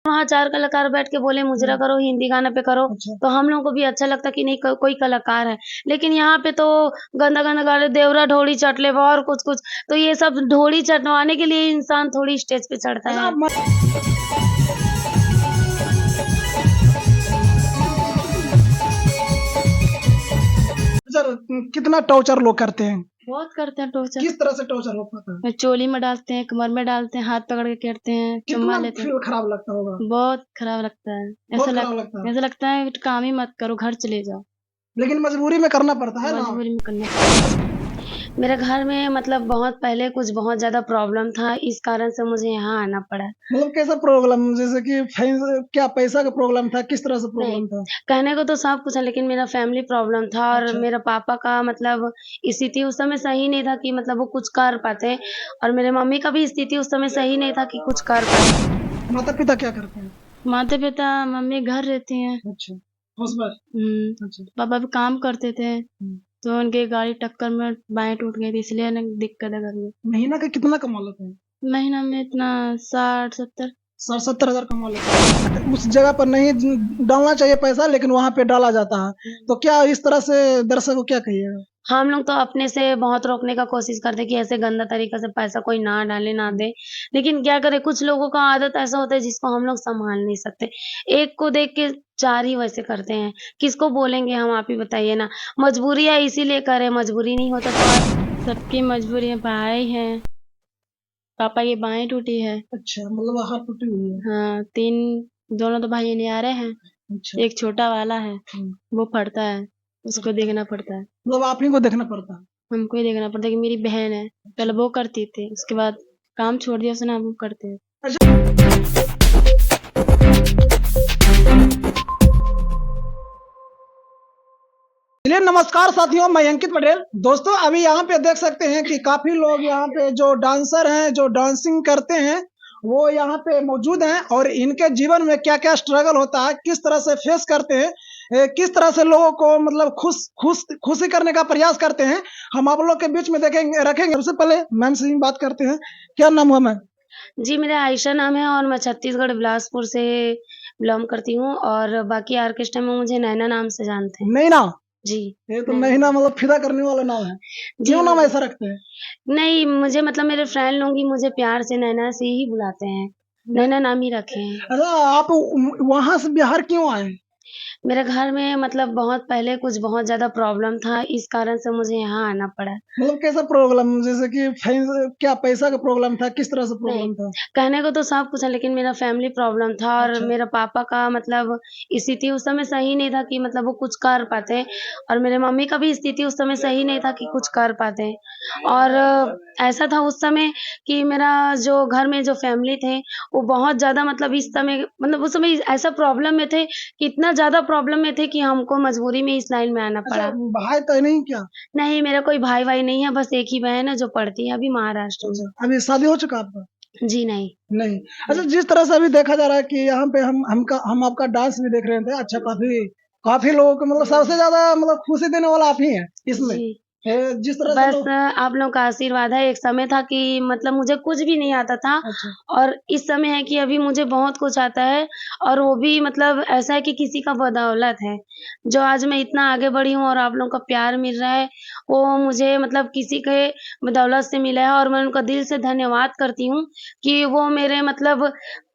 वहाँ 4 कलाकार बैठ के बोले मुजरा करो, हिंदी गाने पे करो, अच्छा। तो हम लोगों को भी अच्छा लगता कि नहीं कोई कलाकार है। लेकिन यहाँ पे तो गंदा-गंदा गा रहे, देवरा ढोड़ी चट ले और कुछ-कुछ, तो ये सब ढोड़ी चटवाने के लिए इंसान थोड़ी स्टेज पे चढ़ता अच्छा है। आप सर कितना टॉर्चर लोग करते हैं? बहुत करते हैं टॉर्चर। किस तरह से टॉर्चर हो पाता है? चोली में डालते हैं, कमर में डालते हैं, हाथ पकड़ के घेरते हैं, चुम्मा कितना लेते हैं। फील खराब लगता होगा? बहुत खराब लगता है। बहुत खराब लगता है। ऐसा लगता है कि काम ही मत करो, घर चले जाओ। लेकिन मजबूरी में करना पड़ता है ना? मजबूरी में करना पड़ता है। मेरे घर में मतलब बहुत पहले कुछ बहुत ज़्यादा प्रॉब्लम था, इस कारण से मुझे यहाँ आना पड़ा। मतलब कैसा प्रॉब्लम, जैसे कि क्या पैसा का प्रॉब्लम था, किस तरह से नहीं, प्रॉब्लम था? कहने को तो सब कुछ है, लेकिन मेरा फैमिली प्रॉब्लम था और अच्छा। मेरा पापा का मतलब स्थिति उस समय सही नहीं था कि मतलब वो कुछ कर पाते, और मेरे मम्मी का भी स्थिति उस समय सही नहीं था कि कुछ कर पाए। माता पिता क्या करते हैं? माता-पिता, मम्मी घर रहती हैं। अच्छा, हाउसवाइफ। अच्छा। पापा भी काम करते थे, हम्म। तो उनकी गाड़ी टक्कर में बाएँ टूट गई थी, इसलिए ना दिक्कत है घर में। महीना का कितना कमा लेते हैं? महीना में इतना 60-70। 60-70 हजार कमा लेते हैं। उस जगह पर नहीं डालना चाहिए पैसा, लेकिन वहां पे डाला जाता है, तो क्या इस तरह से दर्शक को क्या कहिएगा? हम लोग तो अपने से बहुत रोकने का कोशिश करते हैं कि ऐसे गंदा तरीका से पैसा कोई ना डाले, ना दे। लेकिन क्या करें, कुछ लोगों का आदत ऐसा होता है जिसको हम लोग सँभाल नहीं सकते। एक को देख के 4 ही वैसे करते हैं। किसको बोलेंगे हम, आप ही बताइए ना। मजबूरी है इसीलिए कर रहे हैं, मजबूरी नहीं होता तो आज सबकी मजबूरी है। भाई है, पापा की बाँह टूटी है। अच्छा, मतलब हाथ टूटी हुई है। हाँ, 3 दोनों तो भाई नियारे हैं। अच्छा। एक छोटा वाला है, वो पढ़ता है, उसको देखना पड़ता है। मतलब आप ही को देखना पड़ता है। हमको ही देखना पड़ता है कि मेरी बहन है, पहले वो करती थी, उसके बाद काम छोड़ दिया उसने, अब वो करते हैं। चलिए नमस्कार साथियों, मैं अंकित पटेल। दोस्तों अभी यहाँ पे देख सकते हैं कि काफी लोग यहाँ पे जो डांसर हैं, जो डांसिंग करते हैं, वो यहाँ पे मौजूद हैं और इनके जीवन में क्या क्या स्ट्रगल होता है, किस तरह से फेस करते हैं, किस तरह से लोगों को मतलब खुशी करने का प्रयास करते हैं, हम आप लोग के बीच में देखेंगे रखेंगे। सबसे पहले मैम से ही बात करते हैं। क्या नाम हुआ मैम? जी, मेरा आयशा नाम है और मैं छत्तीसगढ़ बिलासपुर से बिलॉन्ग करती हूँ, और बाकी ऑर्केस्ट्रा में मुझे नैना नाम से जानते हैं। नैना। जी, ये तो नैना। नैना मतलब फिदा करने वाला नाम है। जी, क्यों नाम ऐसा रखते हैं? नहीं, मुझे मतलब मेरे फ्रेंड लोग ही मुझे प्यार से नैना से ही बुलाते हैं। नैना नाम ही रखे हैं। अच्छा, आप वहां से बिहार क्यों आए? मेरे घर में मतलब बहुत पहले कुछ बहुत ज़्यादा प्रॉब्लम था, इस कारण से मुझे यहाँ आना पड़ा। मतलब कैसा प्रॉब्लम, जैसे कि क्या पैसा का प्रॉब्लम था, किस तरह से नहीं, प्रॉब्लम था? कहने को तो सब कुछ है, लेकिन मेरा फैमिली प्रॉब्लम था और अच्छा। मेरा पापा का मतलब स्थिति उस समय सही नहीं था कि मतलब वो कुछ कर पाते, और मेरे मम्मी का भी स्थिति उस समय सही नहीं था कि कुछ कर पाते। और ऐसा था उस समय कि मेरा जो घर में जो फैमिली थे, वो बहुत ज़्यादा मतलब इस समय मतलब उस समय ऐसा प्रॉब्लम में थे कि इतना ज़्यादा प्रॉब्लम में थे कि हमको मजबूरी में इस लाइन में आना अच्छा, पड़ा। भाई तो नहीं क्या? नहीं, मेरा कोई भाई-वाई नहीं है, बस एक ही बहन है जो पढ़ती है अभी महाराष्ट्र में। अच्छा, अभी शादी हो चुका आपका? जी नहीं। नहीं। अच्छा, जिस तरह से अभी देखा जा रहा है कि यहाँ पे हम आपका डांस भी देख रहे थे। अच्छा, काफी काफी लोगों को मतलब सबसे ज्यादा मतलब खुशी देने वाला आप ही हैं इसमें। जी। जिस तरह से बस लोग। आप लोगों का आशीर्वाद है। एक समय था कि मतलब मुझे कुछ भी नहीं आता था, अच्छा। और इस समय है कि अभी मुझे बहुत कुछ आता है, और वो भी मतलब ऐसा है कि किसी का बदौलत है। जो आज मैं इतना आगे बढ़ी हूँ और आप लोगों का प्यार मिल रहा है, वो मुझे मतलब किसी के बदौलत से मिला है, और मैं उनका दिल से धन्यवाद करती हूँ कि वो मेरे मतलब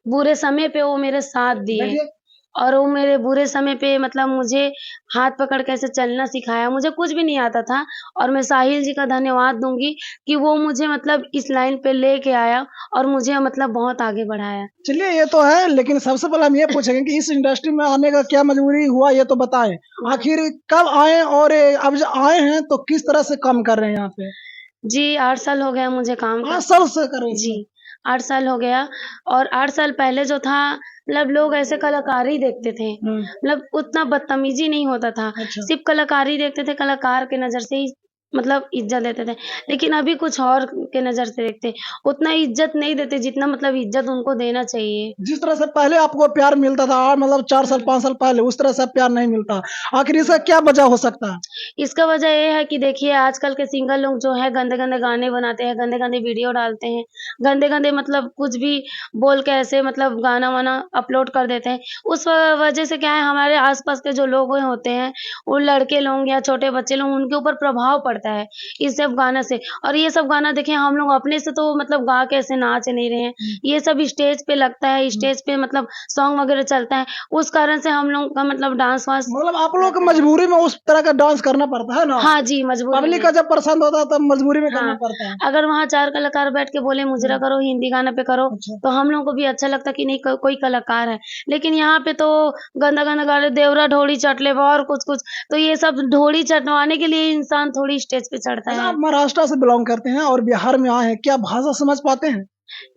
बुरे समय पे वो मेरे साथ दिए। देखिए। और वो मेरे बुरे समय पे मतलब मुझे हाथ पकड़ के ऐसे चलना सिखाया। मुझे कुछ भी नहीं आता था, और मैं साहिल जी का धन्यवाद दूँगी कि वो मुझे मतलब इस लाइन पे लेके आया और मुझे मतलब बहुत आगे बढ़ाया। चलिए ये तो है, लेकिन सबसे पहले हम ये पूछेंगे कि इस इंडस्ट्री में आने का क्या मजबूरी हुआ, ये तो बताएं। आखिर कब आए और अब जो आए हैं तो किस तरह से काम कर रहे हैं यहाँ पे? जी, 8 साल हो गया मुझे काम 8 करते। साल से कर रहे हैं? जी, 8 साल हो गया, और 8 साल पहले जो था मतलब लोग ऐसे कलाकारी देखते थे। मतलब उतना बदतमीज़ी नहीं होता था। अच्छा। सिर्फ़ कलाकारी देखते थे, कलाकार की नज़र से ही मतलब इज्जत देते थे। लेकिन अभी कुछ और के नज़र से देखते हैं, उतना इज्जत नहीं देते जितना मतलब इज्जत उनको देना चाहिए। जिस तरह से पहले आपको प्यार मिलता था मतलब 4 साल 5 साल पहले उस तरह से अब प्यार नहीं मिलता। आखिर इसका क्या वजह हो सकता है? इसका वजह ये है कि देखिए आजकल के सिंगर लोग जो है गंदे-गंदे गाने बनाते हैं, गंदे-गंदे वीडियो डालते हैं, गंदे-गंदे मतलब कुछ भी बोल के ऐसे मतलब गाना-वाना अपलोड कर देते हैं। उस वजह से क्या है हमारे आस-पास के जो लोग होते हैं, वो लड़के लोग या छोटे बच्चे लोग उनके ऊपर प्रभाव पड़ता है, इस सब गाना से। और ये सब गाना देखिए हम लोग अपने से तो मतलब गा के ऐसे नाच नहीं रहे हैं, ये सब स्टेज पे लगता है, स्टेज पे मतलब सॉन्ग वगैरह चलता है, उस कारण से हम लोग का मतलब डांस-वांस मतलब आप लोगों को रहता है। मजबूरी में उस तरह का डांस करना पड़ता है ना? हाँ जी, मजबूरी पब्लिक में। का जब पसंद होता है तब मजबूरी में करना हाँ, पड़ता है। अगर वहाँ 4 कलाकार बैठ के बोले मुजरा करो, हिंदी गाने पे करो, अच्छा। तो हम लोगों को भी अच्छा लगता कि नहीं कोई कलाकार है। लेकिन यहाँ पे तो गंदा-गंदा गा रहे, देवरा ढोली चट ले और कुछ-कुछ, तो ये सब ढोली चटवाने के लिए इंसान थोड़ी स्टेज पे चढ़ता अच्छा, है। आप महाराष्ट्र से बिलॉन्ग करते हैं और बिहार में आए हैं, क्या भाषा समझ पाते हैं?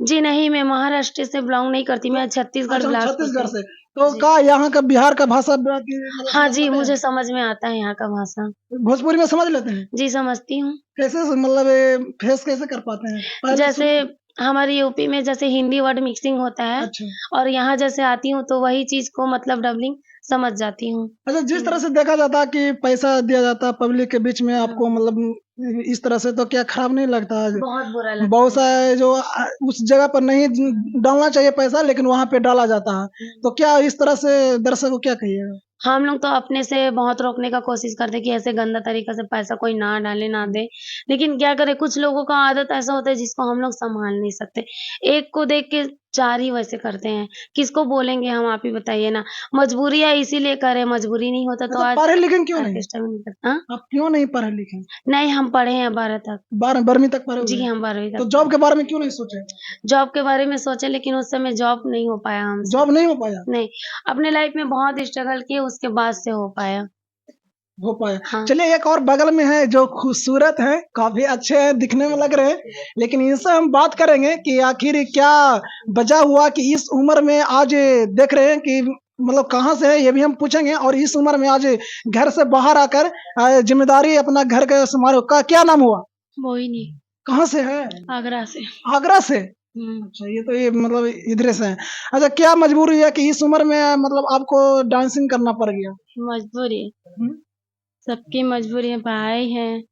जी नहीं, मैं महाराष्ट्र से बिलॉन्ग नहीं करती, तो मैं छत्तीसगढ़ अच्छा, बिलासपुर छत्तीसगढ़ से। से। तो जी। का यहाँ का बिहार का भाषा की मतलब हाँ समझ जी, पाते हैं? मुझे समझ में आता है यहाँ का भाषा। भोजपुरी में समझ लेते हैं? जी, समझती हूँ। कैसे मतलब फेस कैसे कर पाते हैं? पहले जैसे शुरू हमारे यूपी में जैसे हिंदी वर्ड मिक्सिंग होता है अच्छा। और यहाँ जैसे आती हूँ तो वही चीज़ को मतलब डबलिंग समझ जाती हूँ। अच्छा, जिस तरह हिंदी। से देखा जाता है कि पैसा दिया जाता है पब्लिक के बीच में आपको हुँ, मतलब इस तरह से तो क्या खराब नहीं लगता है? बहुत बुरा लगता बहुत है। सा है जो उस जगह पर नहीं डालना चाहिए पैसा लेकिन वहाँ पे डाला जाता है। हुँ। तो क्या इस तरह से दर्शक को क्या कहिएगा? हम लोग तो अपने से बहुत रोकने का कोशिश करते हैं कि ऐसे गंदा तरीका से पैसा कोई ना डाले, ना दे। लेकिन क्या करें कुछ लोगों का आदत ऐसा होता है जिसको हम लोग सँभाल नहीं सकते। एक को देख के 4 ही वैसे करते हैं। किसको बोलेंगे हम आप ही बताइए ना। मजबूरी है इसीलिए करे, मजबूरी नहीं होता तो अच्छा, आज पढ़े लिखे क्यों नहीं? ऑर्केस्ट्रा में नहीं करता। हाँ? आप क्यों नहीं पढ़े लिखे? नहीं हम पढ़े हैं 12 तक। 12वीं तक पढ़े हुए जी, हैं। हम 12वीं तो तक जॉब पढ़े। के बारे में क्यों नहीं सोचे? जॉब के बारे में सोचे लेकिन उस समय जॉब नहीं हो पाया हमसे। जॉब नहीं हो पाया? नहीं, अपने लाइफ में बहुत स्ट्रगल किए उसके बाद से हो पाया। हो पाया। हाँ। चलिए एक और बगल में है जो खूबसूरत हैं, काफ़ी अच्छे हैं, दिखने में लग रहे हैं। लेकिन इनसे हम बात करेंगे कि आखिर क्या वजह हुआ कि इस उम्र में आज देख रहे हैं कि मतलब कहाँ से है ये भी हम पूछेंगे और इस उम्र में आज घर से बाहर आकर ज़िम्मेदारी अपना घर का संभालो का क्या नाम हुआ? मोहिनी, कहाँ से है? आगरा से। आगरा से? हुँ। अच्छा ये मतलब इधरे से हैं। अच्छा क्या मजबूरी है कि इस उम्र में मतलब आपको डांसिंग करना पड़ गया? मजबूरी, हुँ? सबकी मजबूरी है, भाई हैं,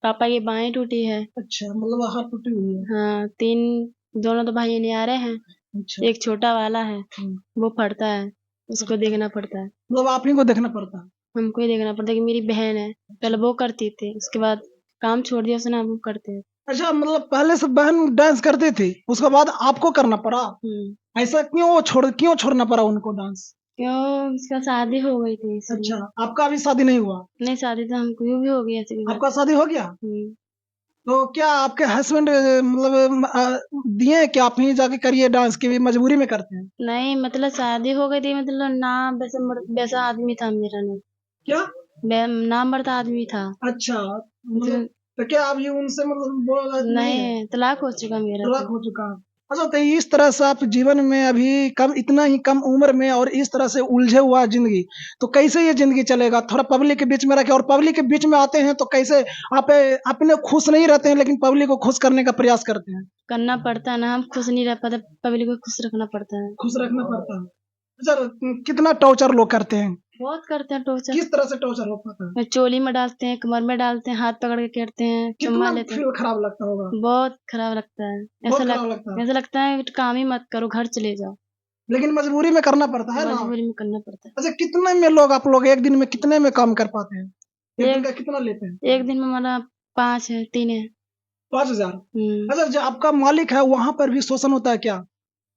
पापा की बाँह टूटी है। अच्छा मतलब हाथ टूटी हुई है। हाँ, 3 दोनों तो भाई न्यारे हैं, अच्छा। एक छोटा वाला है, हुँ। वो पढ़ता है, उसको देखना पड़ता है। मतलब आप ही को देखना पड़ता है। हमको ही देखना पड़ता है कि मेरी बहन है, पहले वो करती थी, उसके बाद काम छोड़ दिया उसने, अब वो करते हैं। अच्छा मतलब पहले से बहन डांस करती थी, उसके बाद आपको करना पड़ा? हुँ, ऐसा क्यों छोड़ना पड़ा उनको डांस? क्यों उसका शादी हो गई थी इसलिए। अच्छा, आपका अभी शादी नहीं हुआ? नहीं शादी तो हमको यूँ भी हो गई ऐसे भी बात। आपका शादी हो गया? हुँ, तो क्या आपके हस्बैंड मतलब दिए हैं कि आप ही जाके करिए डांस की भी मजबूरी में करते हैं? नहीं मतलब शादी हो गई थी मतलब ना वैसा आदमी था मेरा ना। क्या? ना मर्द आदमी था। अच्छा, मतलब मतलब तो क्या आप ये उनसे मतलब बोला नहीं है? नहीं, तलाक हो चुका मेरा तलाक तो। हो चुका है। अच्छा तो इस तरह से आप जीवन में अभी कम इतना ही कम उम्र में और इस तरह से उलझे हुआ ज़िंदगी, तो कैसे ये ज़िंदगी चलेगा? थोड़ा पब्लिक के बीच में रखे और पब्लिक के बीच में आते हैं तो कैसे आप अपने खुश नहीं रहते हैं लेकिन पब्लिक को खुश करने का प्रयास करते हैं? करना पड़ता है ना, हम खुश नहीं रह पाते, पब्लिक को खुश रखना पड़ता है। खुश रखना पड़ता है। अच्छा कितना टॉर्चर लोग करते हैं? बहुत करते हैं टॉर्चर। किस तरह से टॉर्चर हो पाता है? चोली में डालते हैं, कमर में डालते हैं, हाथ पकड़ के घेरते हैं, चुम्मा कितना लेते हैं। फ़ील खराब लगता होगा? बहुत खराब लगता है। बहुत खराब लगता है। ऐसा लगता है कि काम ही मत करो, घर चले जाओ। लेकिन मजबूरी में करना पड़ता है ना? मजबूरी में करना पड़ता है। अच्छा कितने में लोग आप लोग एक दिन में कितने में काम कर पाते हैं? एक दिन एक का कितना लेते हैं? एक दिन में हमारा 5 है, 3 है। 5,000। हुँ। अच्छा जो आपका मालिक है वहाँ पर भी शोषण होता है क्या?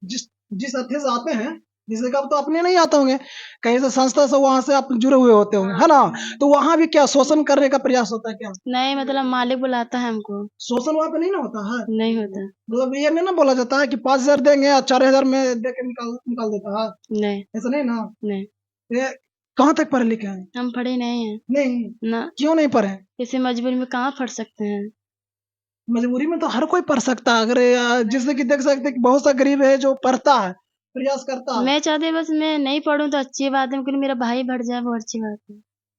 जिस जिस हत्थे से आते हैं, जैसे कि आप तो अपने नहीं आते होंगे, कहीं से संस्था से वहाँ से आप जुड़े हुए होते होंगे, है ना? तो वहाँ भी क्या शोषण करने का प्रयास होता है क्या? नहीं मतलब मालिक बुलाता है हमको। शोषण वहाँ पे नहीं ना होता है? नहीं होता। मतलब ये नहीं ना बोला जाता है कि 5,000 देंगे और 4,000 में दे के निकाल देता है, नहीं, ऐसा नहीं ना? नहीं। ये कहाँ तक पढ़े लिखे हैं? हम पढ़े नहीं हैं। नहीं, ना, क्यों नहीं पढ़े? इसी मजबूरी में कहाँ पढ़ सकते हैं। मजबूरी में तो हर कोई पढ़ सकता है, अगर जैसे कि देख सकते हैं कि बहुत सा गरीब है जो पढ़ता है, प्रयास करता है। मैं चाहती बस मैं नहीं पढ़ूँ तो अच्छी बात है, लेकिन मेरा भाई बढ़ जाए वो अच्छी बात है।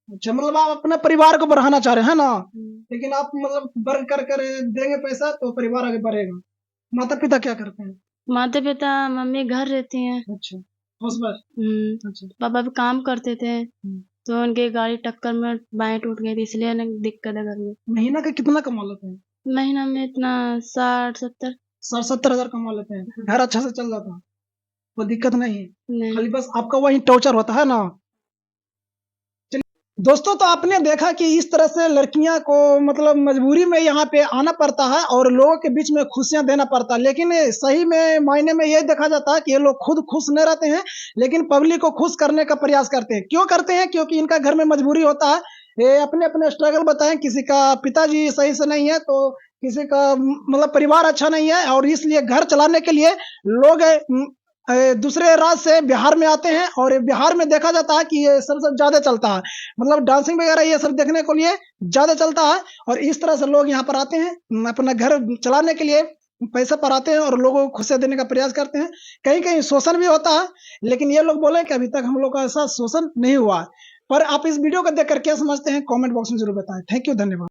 अच्छा, मतलब आप अपने परिवार को बढ़ाना चाह रहे हैं ना, हम्म। लेकिन आप मतलब वर्क कर देंगे पैसा तो परिवार आगे बढ़ेगा। माता पिता क्या करते हैं? माता पिता मम्मी घर रहती हैं। अच्छा, हाउस वाइफ। अच्छा। पापा भी काम करते थे, हम्म। तो उनकी गाड़ी टक्कर में बाएं टूट गई थी, इसलिए ना दिक्कत है घर में। महीना का कितना कमा लेते हैं? महीना में इतना 60-70। 60-70 हजार कमा लेते हैं, घर अच्छा से चल जाता है, कोई दिक्कत नहीं है, नहीं। खाली बस आपका वही टॉर्चर होता है ना। दोस्तों, तो आपने देखा कि इस तरह से लड़कियां को मतलब मजबूरी में यहाँ पे आना पड़ता है और लोगों के बीच में खुशियां देना पड़ता है, लेकिन सही में मायने में ये देखा जाता है कि ये लोग खुद खुश नहीं रहते हैं, लेकिन पब्लिक को खुश करने का प्रयास करते हैं। क्यों करते हैं? क्योंकि इनका घर में मजबूरी होता है। ये अपने अपने स्ट्रगल बताएं, किसी का पिताजी सही से नहीं है तो किसी का मतलब परिवार अच्छा नहीं है, और इसलिए घर चलाने के लिए लोग दूसरे राज्य से बिहार में आते हैं, और बिहार में देखा जाता है कि ये सबसे ज्यादा चलता है, मतलब डांसिंग वगैरह ये सब देखने के लिए ज्यादा चलता है। और इस तरह से लोग यहाँ पर आते हैं अपना घर चलाने के लिए, पैसा पर आते हैं और लोगों को खुशियां देने का प्रयास करते हैं। कहीं कहीं शोषण भी होता है, लेकिन ये लोग बोले कि अभी तक हम लोग का ऐसा शोषण नहीं हुआ। पर आप इस वीडियो को देख कर क्या समझते हैं, कमेंट बॉक्स में जरूर बताएं। थैंक यू, धन्यवाद।